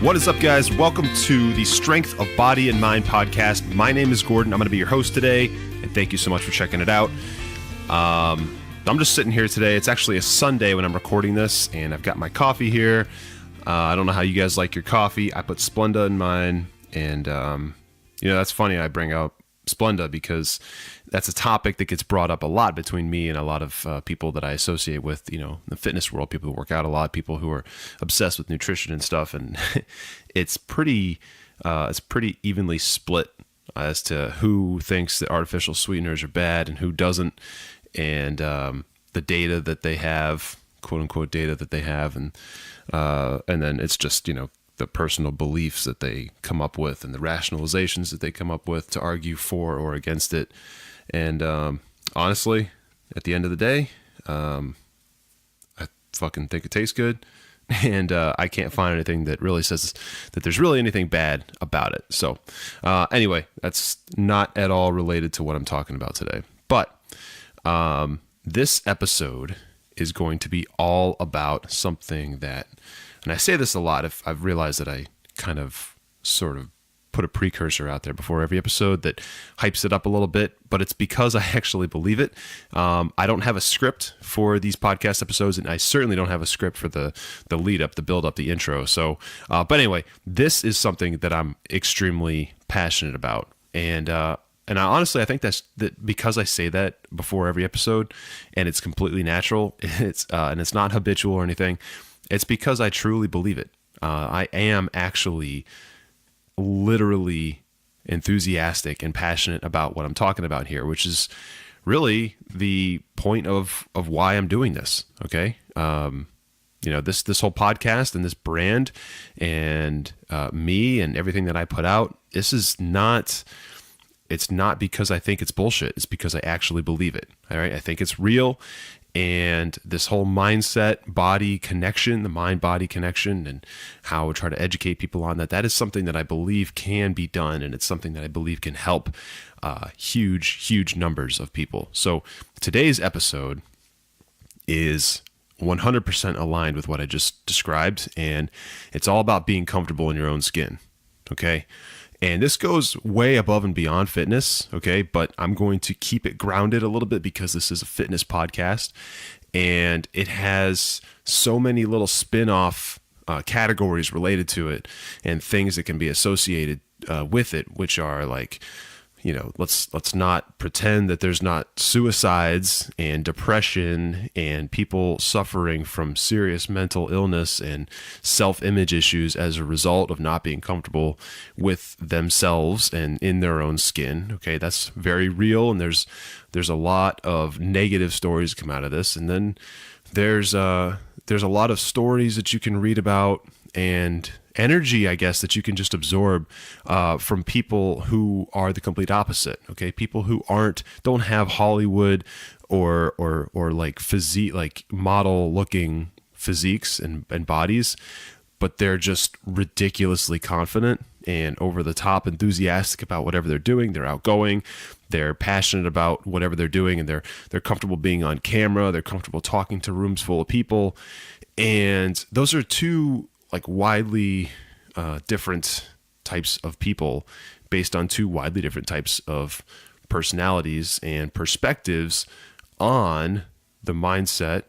What is up, guys? Welcome to the Strength of Body and Mind podcast. My name is Gordon. I'm going to be your host today, and thank you so much for checking it out. I'm just sitting here today. It's actually a Sunday when I'm recording this, and I've got my coffee here. I don't know how you guys like your coffee. I put Splenda in mine, and that's funny. I bring out Splenda because that's a topic that gets brought up a lot between me and a lot of people that I associate with, the fitness world, people who work out a lot, people who are obsessed with nutrition and stuff. And it's pretty evenly split as to who thinks that artificial sweeteners are bad and who doesn't. And the data that they have, quote unquote data that they have. And then it's just, the personal beliefs that they come up with and the rationalizations that they come up with to argue for or against it. And honestly, at the end of the day, I fucking think it tastes good. And I can't find anything that really says that there's really anything bad about it. So anyway, that's not at all related to what I'm talking about today. But this episode is going to be all about something that, and I say this a lot, if I've realized that I kind of sort of put a precursor out there before every episode that hypes it up a little bit, but it's because I actually believe it. I don't have a script for these podcast episodes, and I certainly don't have a script for the lead up, the build up, the intro. So, but anyway, this is something that I'm extremely passionate about. And I honestly, I think that because I say that before every episode and it's completely natural, and it's not habitual or anything, it's because I truly believe it. I am actually literally enthusiastic and passionate about what I'm talking about here, which is really the point of why I'm doing this. Okay. This whole podcast and this brand and me and everything that I put out, it's not because I think it's bullshit. It's because I actually believe it. All right. I think it's real. And this whole mindset, body connection, the mind-body connection, and how I would try to educate people on that is something that I believe can be done. And it's something that I believe can help huge numbers of people. So today's episode is 100% aligned with what I just described. And it's all about being comfortable in your own skin. Okay. And this goes way above and beyond fitness, okay? But I'm going to keep it grounded a little bit because this is a fitness podcast, and it has so many little spin-off categories related to it and things that can be associated with it, which are like, let's not pretend that there's not suicides and depression and people suffering from serious mental illness and self-image issues as a result of not being comfortable with themselves and in their own skin. Okay, that's very real, and there's a lot of negative stories come out of this, and then there's a lot of stories that you can read about and energy, I guess, that you can just absorb from people who are the complete opposite. Okay, people who don't have Hollywood or like physique, like model looking physiques and bodies, but they're just ridiculously confident and over the top enthusiastic about whatever they're doing. They're outgoing, they're passionate about whatever they're doing, and they're comfortable being on camera. They're comfortable talking to rooms full of people, and those are two like widely different types of people based on two widely different types of personalities and perspectives on the mindset,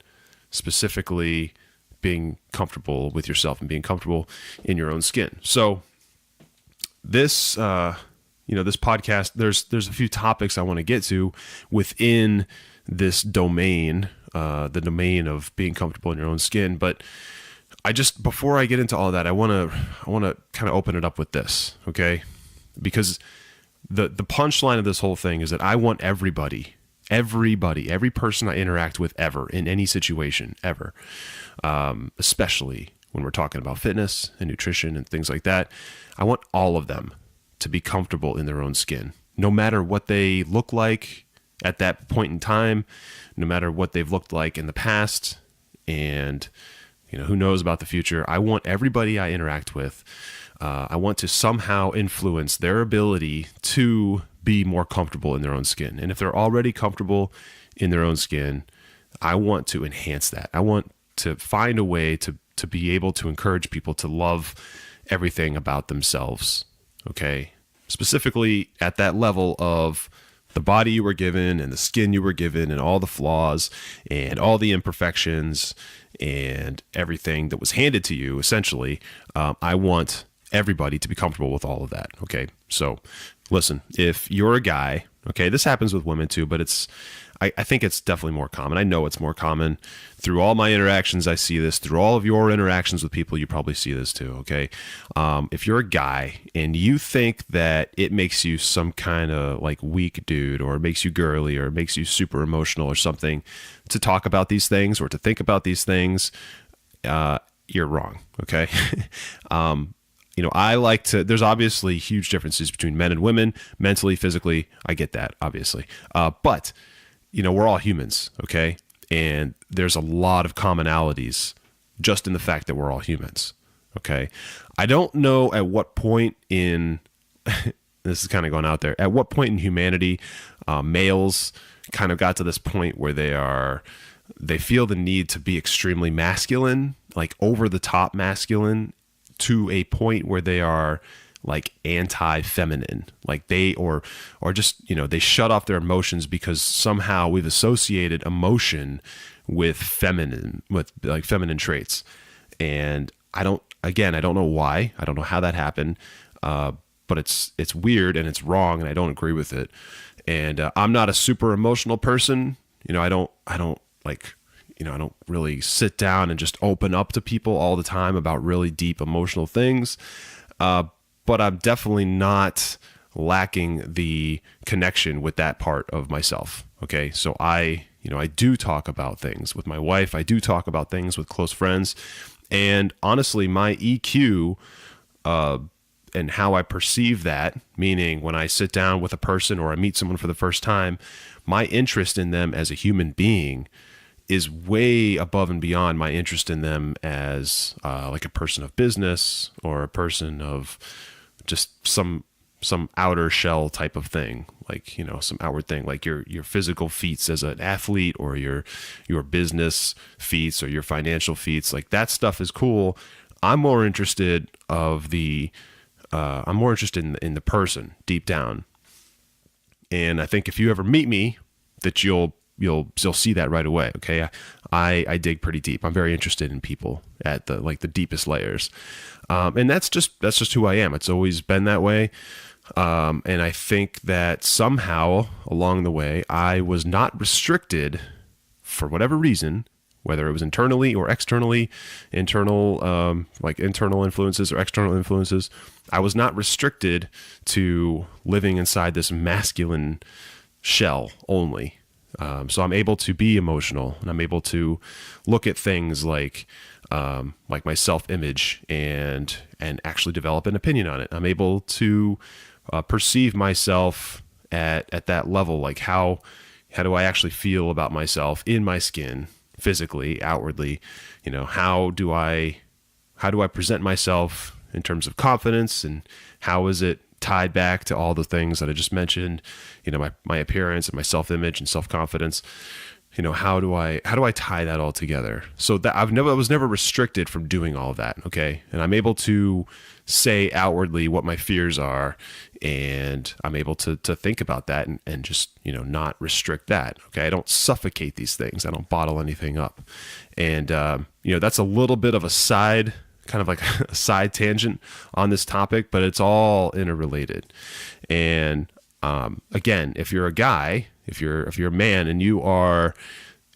specifically being comfortable with yourself and being comfortable in your own skin. So this, this podcast, there's a few topics I want to get to within this domain, the domain of being comfortable in your own skin. But before I get into all of that, I want to kind of open it up with this, okay? Because the punchline of this whole thing is that I want everybody, every person I interact with ever in any situation ever, especially when we're talking about fitness and nutrition and things like that, I want all of them to be comfortable in their own skin, no matter what they look like at that point in time, no matter what they've looked like in the past, and who knows about the future. I want everybody I interact with, I want to somehow influence their ability to be more comfortable in their own skin. And if they're already comfortable in their own skin, I want to enhance that. I want to find a way to be able to encourage people to love everything about themselves. Okay. Specifically at that level of the body you were given and the skin you were given and all the flaws and all the imperfections and everything that was handed to you, essentially. I want everybody to be comfortable with all of that. Okay. So listen, if you're a guy, okay, this happens with women too, but I think it's definitely more common. I know it's more common. Through all my interactions, I see this. Through all of your interactions with people, you probably see this too, okay? If you're a guy and you think that it makes you some kind of like weak dude, or it makes you girly, or it makes you super emotional or something to talk about these things or to think about these things, you're wrong, okay? I like to, there's obviously huge differences between men and women, mentally, physically. I get that, obviously. But we're all humans, okay? And there's a lot of commonalities just in the fact that we're all humans, okay? I don't know at what point in, this is kind of going out there, at what point in humanity males kind of got to this point where they feel the need to be extremely masculine, like over the top masculine, to a point where they are like anti-feminine, like they just they shut off their emotions because somehow we've associated emotion with feminine traits. And I don't know why. I don't know how that happened, but it's weird and it's wrong, and I don't agree with it. And I'm not a super emotional person. I don't really sit down and just open up to people all the time about really deep emotional things. But I'm definitely not lacking the connection with that part of myself. Okay. So I do talk about things with my wife. I do talk about things with close friends. And honestly, my EQ, and how I perceive that, meaning when I sit down with a person or I meet someone for the first time, my interest in them as a human being is way above and beyond my interest in them as like a person of business or a person of just some outer shell type of thing, like some outward thing, like your physical feats as an athlete, or your business feats, or your financial feats. Like that stuff is cool. I'm more interested in the person deep down. And I think if you ever meet me, that you'll see that right away. Okay. I dig pretty deep. I'm very interested in people at the deepest layers. And that's just who I am. It's always been that way. And I think that somehow along the way, I was not restricted for whatever reason, whether it was internally or externally, internal influences or external influences. I was not restricted to living inside this masculine shell only. So I'm able to be emotional, and I'm able to look at things like my self-image and actually develop an opinion on it. I'm able to perceive myself at that level. Like how do I actually feel about myself in my skin, physically, outwardly? How do I present myself in terms of confidence, and how is it tied back to all the things that I just mentioned, my appearance and my self-image and self-confidence? How do I tie that all together? So that I was never restricted from doing all of that. Okay. And I'm able to say outwardly what my fears are, and I'm able to think about that and just, not restrict that. Okay. I don't suffocate these things. I don't bottle anything up. And, that's a little bit of a side tangent on this topic, but it's all interrelated. And again, if you're a guy, if you're a man, and you are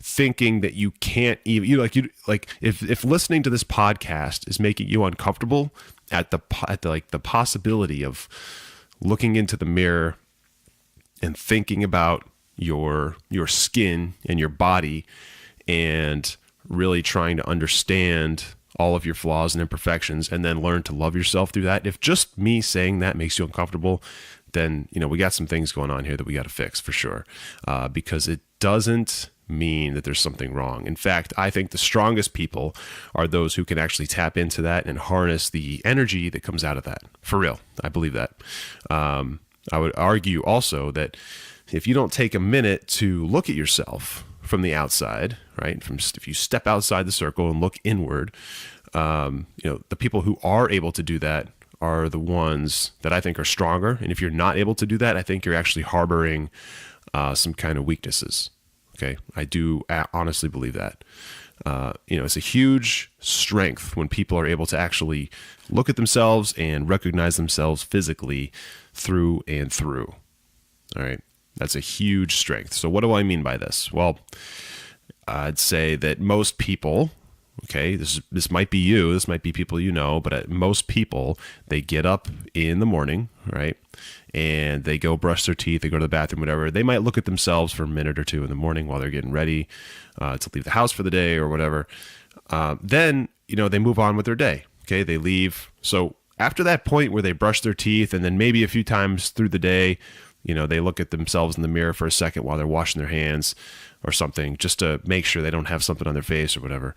thinking that you can't even, if listening to this podcast is making you uncomfortable at the possibility of looking into the mirror and thinking about your skin and your body, and really trying to understand all of your flaws and imperfections, and then learn to love yourself through that. If just me saying that makes you uncomfortable, then, we got some things going on here that we got to fix for sure. Because it doesn't mean that there's something wrong. In fact, I think the strongest people are those who can actually tap into that and harness the energy that comes out of that. For real. I believe that. I would argue also that if you don't take a minute to look at yourself from the outside, right? If you step outside the circle and look inward, The people who are able to do that are the ones that I think are stronger. And if you're not able to do that, I think you're actually harboring some kind of weaknesses. Okay. I do honestly believe that. It's a huge strength when people are able to actually look at themselves and recognize themselves physically through and through. All right. That's a huge strength. So what do I mean by this? Well, I'd say that most people, okay, this might be you, this might be people you know, but most people, they get up in the morning, right? And they go brush their teeth, they go to the bathroom, whatever. They might look at themselves for a minute or two in the morning while they're getting ready to leave the house for the day or whatever. Then, they move on with their day. Okay, they leave. So after that point where they brush their teeth and then maybe a few times through the day, they look at themselves in the mirror for a second while they're washing their hands or something, just to make sure they don't have something on their face or whatever.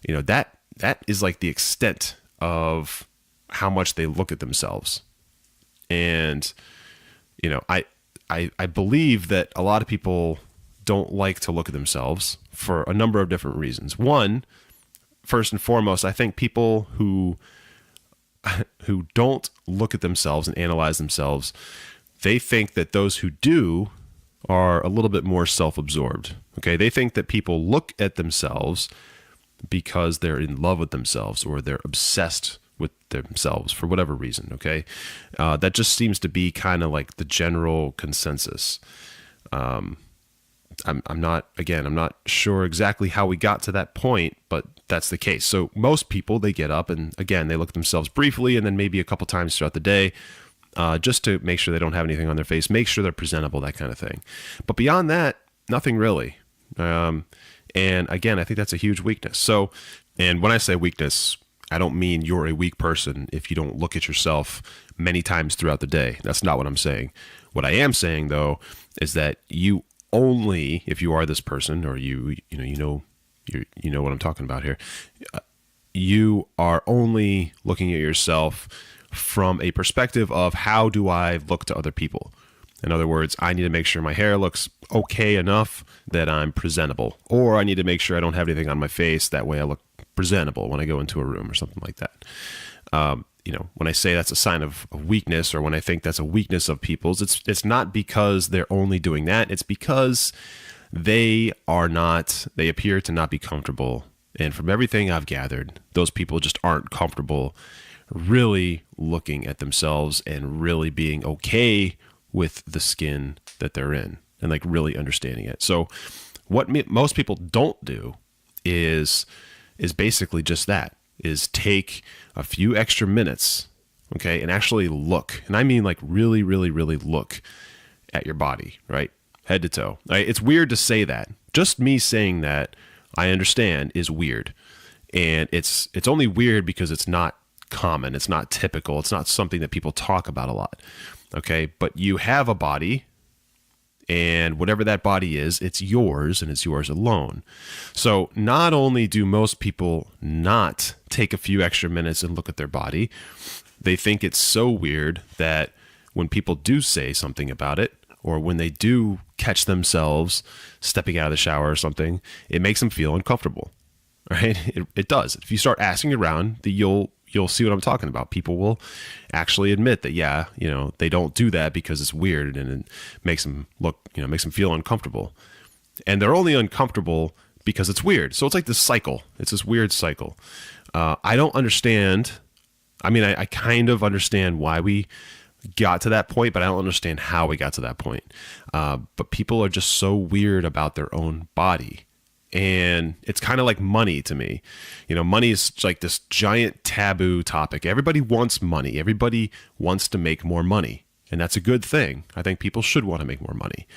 That is like the extent of how much they look at themselves. And, I believe that a lot of people don't like to look at themselves for a number of different reasons. One, first and foremost, I think people who don't look at themselves and analyze themselves, they think that those who do are a little bit more self-absorbed. Okay, they think that people look at themselves because they're in love with themselves or they're obsessed with themselves for whatever reason. Okay, that just seems to be kind of like the general consensus. I'm not sure exactly how we got to that point, but that's the case. So most people, they get up and again, they look at themselves briefly and then maybe a couple times throughout the day, just to make sure they don't have anything on their face, make sure they're presentable, that kind of thing. But beyond that, nothing really. And again, I think that's a huge weakness. So, and when I say weakness, I don't mean you're a weak person if you don't look at yourself many times throughout the day. That's not what I'm saying. What I am saying though, is that you only, if you are this person or you know what I'm talking about here, you are only looking at yourself from a perspective of how do I look to other people? In other words, I need to make sure my hair looks okay enough that I'm presentable, or I need to make sure I don't have anything on my face. That way I look presentable when I go into a room or something like that. When I say that's a sign of weakness, or when I think that's a weakness of people's, it's not because they're only doing that. It's because they appear to not be comfortable. And from everything I've gathered, those people just aren't comfortable really looking at themselves and really being okay with the skin that they're in and like really understanding it. So what most people don't do is basically just that, is take a few extra minutes, okay, and actually look. And I mean like really, really, really look at your body, right? Head to toe. Right? It's weird to say that. Just me saying that, I understand, is weird. And it's only weird because it's not common. It's not typical. It's not something that people talk about a lot. Okay. But you have a body, and whatever that body is, it's yours and it's yours alone. So not only do most people not take a few extra minutes and look at their body, they think it's so weird that when people do say something about it, or when they do catch themselves stepping out of the shower or something, it makes them feel uncomfortable, right? It does. If you start asking around, you'll see what I'm talking about. People will actually admit that, yeah, they don't do that because it's weird and it makes them makes them feel uncomfortable. And they're only uncomfortable because it's weird. So it's like this cycle. It's this weird cycle. I don't understand. I mean, I kind of understand why we got to that point, but I don't understand how we got to that point. But people are just so weird about their own body. And it's kind of like money to me. Money is like this giant taboo topic. Everybody wants money. Everybody wants to make more money. And that's a good thing. I think people should want to make more money.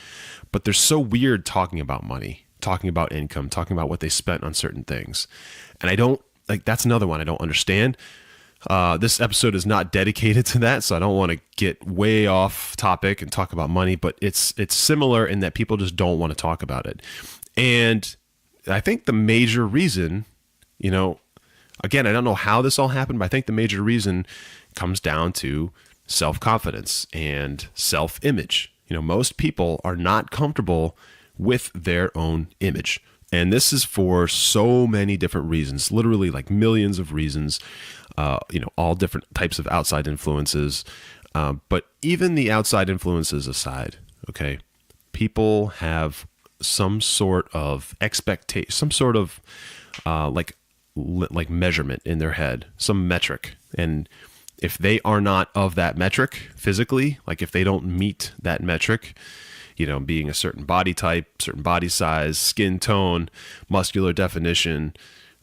But they're so weird talking about money, talking about income, talking about what they spent on certain things. And that's another one I don't understand. This episode is not dedicated to that, so I don't want to get way off topic and talk about money, but it's similar in that people just don't want to talk about it. And I think the major reason, again, I don't know how this all happened, but I think the major reason comes down to self-confidence and self-image. Most people are not comfortable with their own image. And this is for so many different reasons, literally like millions of reasons, all different types of outside influences. But even the outside influences aside, okay, people have some sort of expectation, some sort of like measurement in their head, some metric. And if they are not of that metric physically, like if they don't meet that metric, being a certain body type, certain body size, skin tone, muscular definition,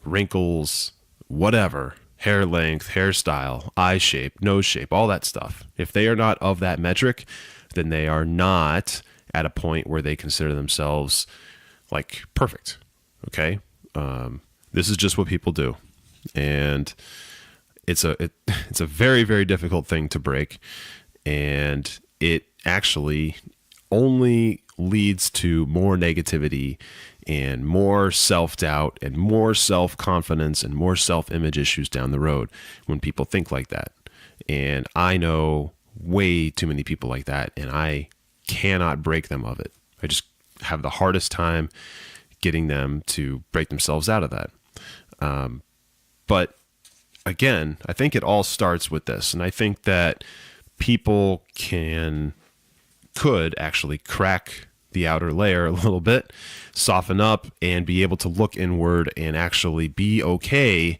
wrinkles, whatever, hair length, hairstyle, eye shape, nose shape, all that stuff. If they are not of that metric, then they are not at a point where they consider themselves like perfect. Okay. This is just what people do. And it's a very, very difficult thing to break. And it actually only leads to more negativity and more self-doubt and more self-confidence and more self-image issues down the road when people think like that. And I know way too many people like that, and I cannot break them of it. I just have the hardest time getting them to break themselves out of that. But again, I think it all starts with this. And I think that people could actually crack the outer layer a little bit, soften up, and be able to look inward and actually be okay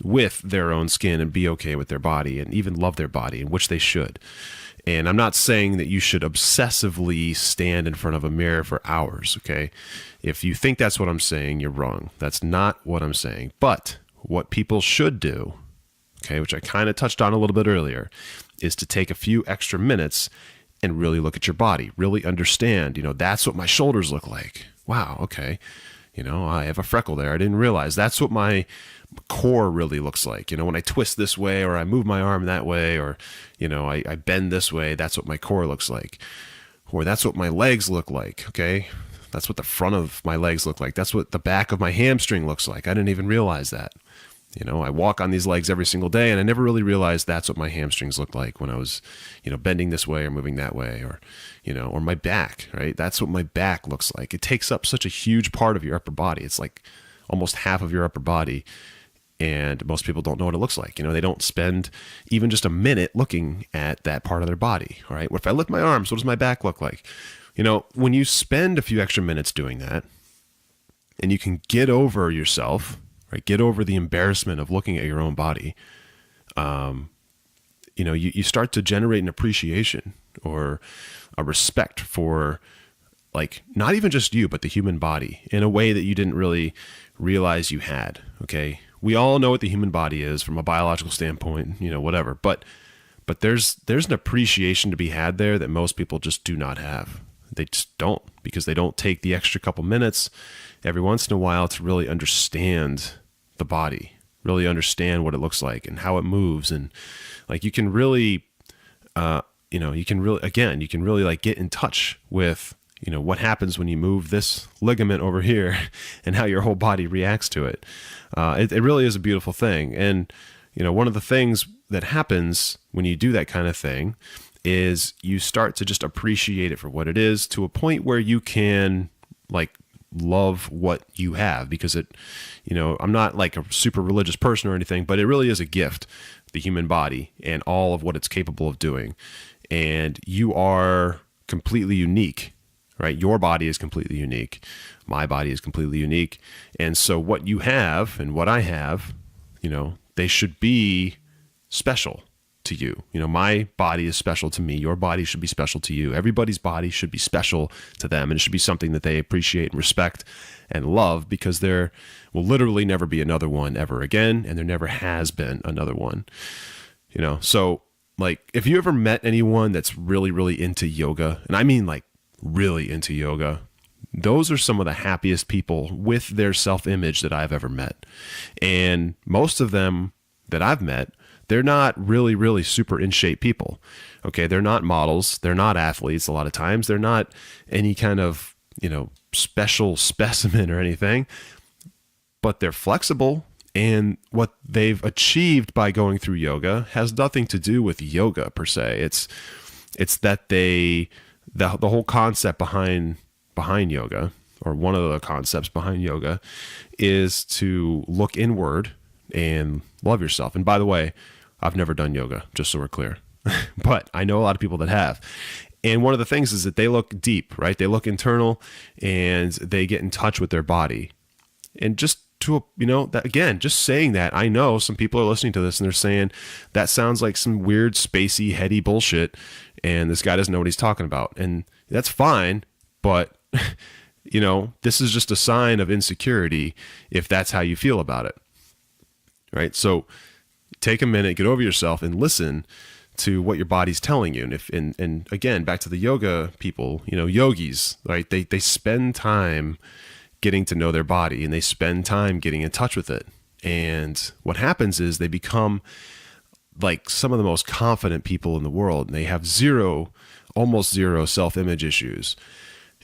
with their own skin and be okay with their body and even love their body, in which they should. And I'm not saying that you should obsessively stand in front of a mirror for hours, okay? If you think that's what I'm saying, you're wrong. That's not what I'm saying. But what people should do, okay, which I kind of touched on a little bit earlier, is to take a few extra minutes and really look at your body, really understand, that's what my shoulders look like. Wow, okay. I have a freckle there. I didn't realize that's what my core really looks like. When I twist this way, or I move my arm that way, or, I bend this way, that's what my core looks like. Or that's what my legs look like, okay? That's what the front of my legs look like. That's what the back of my hamstring looks like. I didn't even realize that. I walk on these legs every single day, and I never really realized that's what my hamstrings looked like when I was, bending this way or moving that way, or, or my back, right? That's what my back looks like. It takes up such a huge part of your upper body. It's like almost half of your upper body. And most people don't know what it looks like. They don't spend even just a minute looking at that part of their body. All right. Well, if I lift my arms, what does my back look like? When you spend a few extra minutes doing that, and you can get over yourself, right? Get over the embarrassment of looking at your own body. You start to generate an appreciation or a respect for, like, not even just you, but the human body in a way that you didn't really realize you had. Okay. We all know what the human body is from a biological standpoint, whatever, but there's an appreciation to be had there that most people just do not have. They just don't, because they don't take the extra couple minutes every once in a while to really understand the body, really understand what it looks like and how it moves. And like, you can really, you can really like get in touch with, what happens when you move this ligament over here and how your whole body reacts to it. It really is a beautiful thing. And, one of the things that happens when you do that kind of thing is you start to just appreciate it for what it is, to a point where you can like love what you have, because it, I'm not like a super religious person or anything, but it really is a gift, the human body and all of what it's capable of doing. And you are completely unique, right? Your body is completely unique. My body is completely unique. And so what you have and what I have, they should be special to you. My body is special to me. Your body should be special to you. Everybody's body should be special to them. And it should be something that they appreciate and respect and love, because there will literally never be another one ever again. And there never has been another one, So like, if you ever met anyone that's really, really into yoga, and I mean like really into yoga, those are some of the happiest people with their self-image that I've ever met. And most of them that I've met, they're not really, really super in shape people. Okay. They're not models. They're not athletes. A lot of times they're not any kind of, special specimen or anything, but they're flexible. And what they've achieved by going through yoga has nothing to do with yoga per se. It's that the whole concept behind yoga or one of the concepts behind yoga, is to look inward and love yourself. And by the way, I've never done yoga, just so we're clear, but I know a lot of people that have. And one of the things is that they look deep, right? They look internal and they get in touch with their body. And just that, again, just saying that, I know some people are listening to this and they're saying that sounds like some weird, spacey, heady bullshit, and this guy doesn't know what he's talking about. And that's fine, but this is just a sign of insecurity if that's how you feel about it, right? So take a minute, get over yourself, and listen to what your body's telling you. And again, back to the yoga people, yogis, right? They spend time getting to know their body, and they spend time getting in touch with it. And what happens is they become like some of the most confident people in the world, and they have almost zero self-image issues.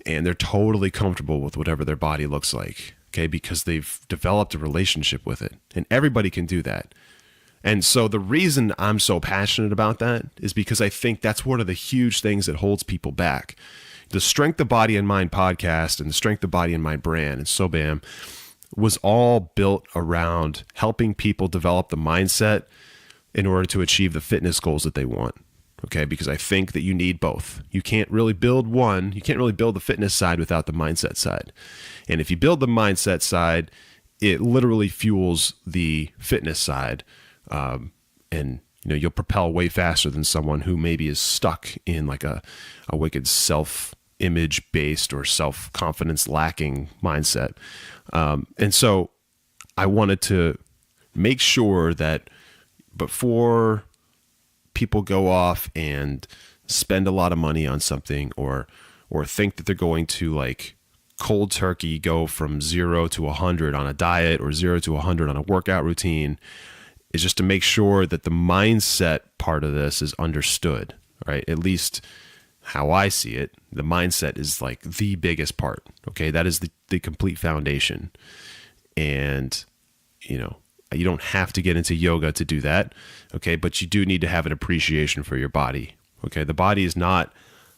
And they're totally comfortable with whatever their body looks like, okay? Because they've developed a relationship with it, and everybody can do that. And so the reason I'm so passionate about that is because I think that's one of the huge things that holds people back. The Strength of Body and Mind podcast and the Strength of Body and Mind brand and SOBAM was all built around helping people develop the mindset in order to achieve the fitness goals that they want. Okay, because I think that you need both. You can't really build the fitness side without the mindset side. And if you build the mindset side, it literally fuels the fitness side. And you'll propel way faster than someone who maybe is stuck in like a wicked self-image based or self-confidence lacking mindset. And so I wanted to make sure that before people go off and spend a lot of money on something or think that they're going to like cold turkey go from 0 to 100 on a diet or 0 to 100 on a workout routine, is just to make sure that the mindset part of this is understood, right? At least how I see it, the mindset is like the biggest part, okay? That is the complete foundation. And, you don't have to get into yoga to do that, okay? But you do need to have an appreciation for your body, okay? The body is not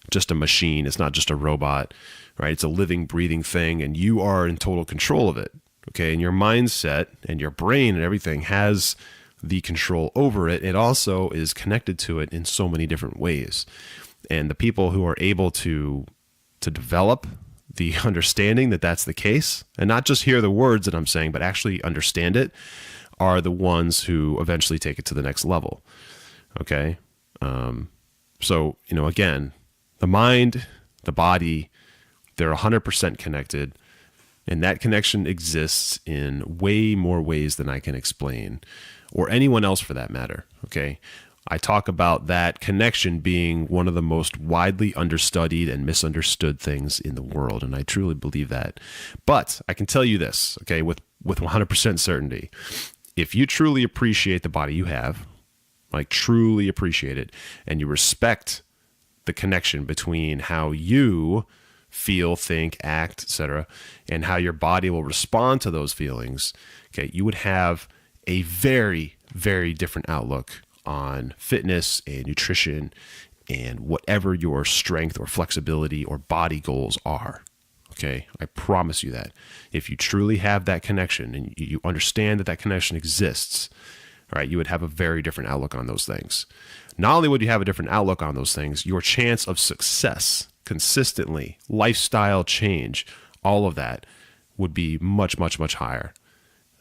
just a machine. It's not just a robot, right? It's a living, breathing thing, and you are in total control of it, okay? And your mindset and your brain and everything has the control over it. It also is connected to it in so many different ways. And the people who are able to develop the understanding that that's the case, and not just hear the words that I'm saying, but actually understand it, are the ones who eventually take it to the next level. Okay. So, again, the mind, the body, they're 100% connected, and that connection exists in way more ways than I can explain, or anyone else for that matter. Okay. I talk about that connection being one of the most widely understudied and misunderstood things in the world. And I truly believe that. But I can tell you this, okay, with 100% certainty, if you truly appreciate the body you have, like truly appreciate it, and you respect the connection between how you feel, think, act, etc., and how your body will respond to those feelings, okay, you would have a very, very different outlook on fitness and nutrition and whatever your strength or flexibility or body goals are. Okay, I promise you that. If you truly have that connection and you understand that connection exists, all right, you would have a very different outlook on those things. Not only would you have a different outlook on those things, your chance of success consistently, lifestyle change, all of that would be much, much, much higher.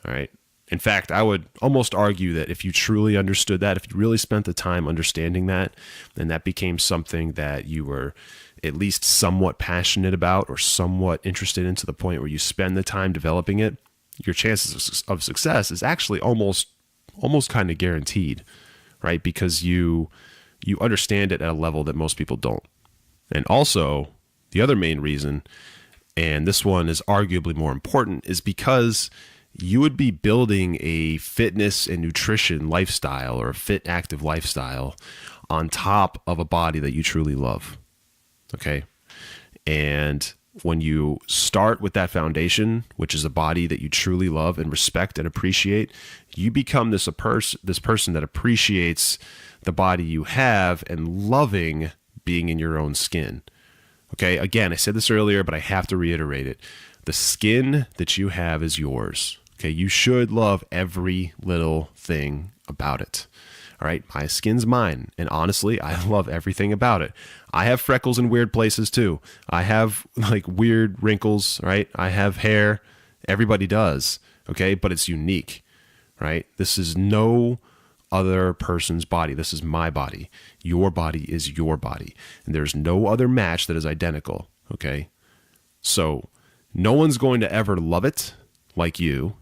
All right. In fact, I would almost argue that if you truly understood that, if you really spent the time understanding that, and that became something that you were at least somewhat passionate about or somewhat interested in to the point where you spend the time developing it, your chances of success is actually almost kind of guaranteed, right? Because you understand it at a level that most people don't. And also, the other main reason, and this one is arguably more important, is because you would be building a fitness and nutrition lifestyle or a fit, active lifestyle on top of a body that you truly love. Okay. And when you start with that foundation, which is a body that you truly love and respect and appreciate, you become this person that appreciates the body you have and loving being in your own skin. Okay, again, I said this earlier, but I have to reiterate it. The skin that you have is yours. Okay, you should love every little thing about it. All right, my skin's mine, and honestly, I love everything about it. I have freckles in weird places too. I have like weird wrinkles, right? I have hair. Everybody does, okay? But it's unique, right? This is no other person's body. This is my body. Your body is your body. And there's no other match that is identical, okay? So no one's going to ever love it like you,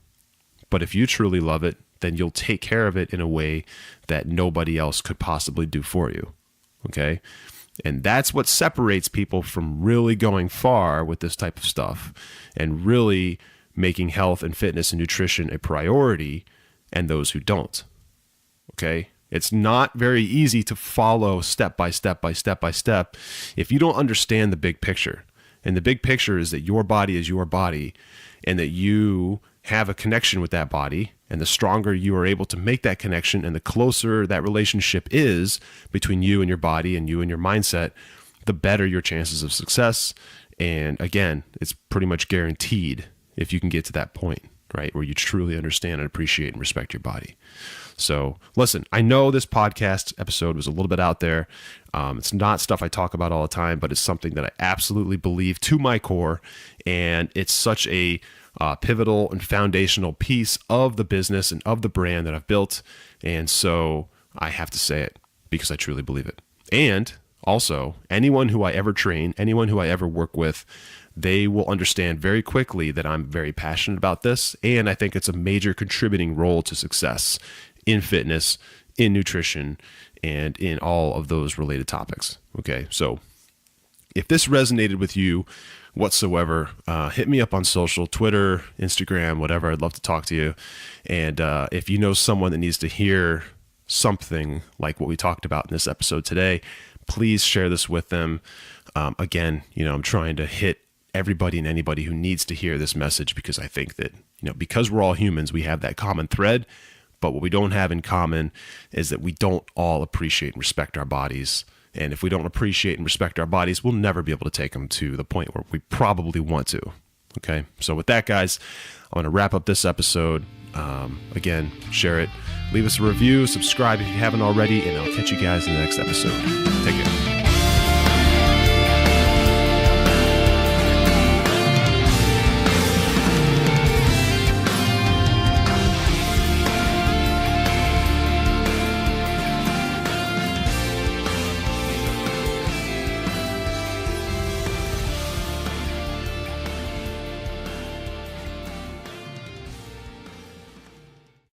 but if you truly love it, then you'll take care of it in a way that nobody else could possibly do for you, okay? And that's what separates people from really going far with this type of stuff and really making health and fitness and nutrition a priority, and those who don't. Okay? It's not very easy to follow step by step by step by step if you don't understand the big picture. And the big picture is that your body is your body, and that you have a connection with that body. And the stronger you are able to make that connection, and the closer that relationship is between you and your body and you and your mindset, the better your chances of success. And again, it's pretty much guaranteed if you can get to that point, right, where you truly understand and appreciate and respect your body. So listen, I know this podcast episode was a little bit out there. It's not stuff I talk about all the time, but it's something that I absolutely believe to my core. And it's such a pivotal and foundational piece of the business and of the brand that I've built. And so I have to say it because I truly believe it. And also, anyone who I ever train, anyone who I ever work with, they will understand very quickly that I'm very passionate about this. And I think it's a major contributing role to success in fitness, in nutrition, and in all of those related topics. Okay, so if this resonated with you whatsoever, hit me up on social, Twitter, Instagram, whatever. I'd love to talk to you. And if you know someone that needs to hear something like what we talked about in this episode today, please share this with them. Again, I'm trying to hit everybody and anybody who needs to hear this message, because I think that, because we're all humans, we have that common thread. But what we don't have in common is that we don't all appreciate and respect our bodies. And if we don't appreciate and respect our bodies, we'll never be able to take them to the point where we probably want to. Okay. So with that, guys, I'm going to wrap up this episode. Again, share it, leave us a review, subscribe if you haven't already, and I'll catch you guys in the next episode. Take care.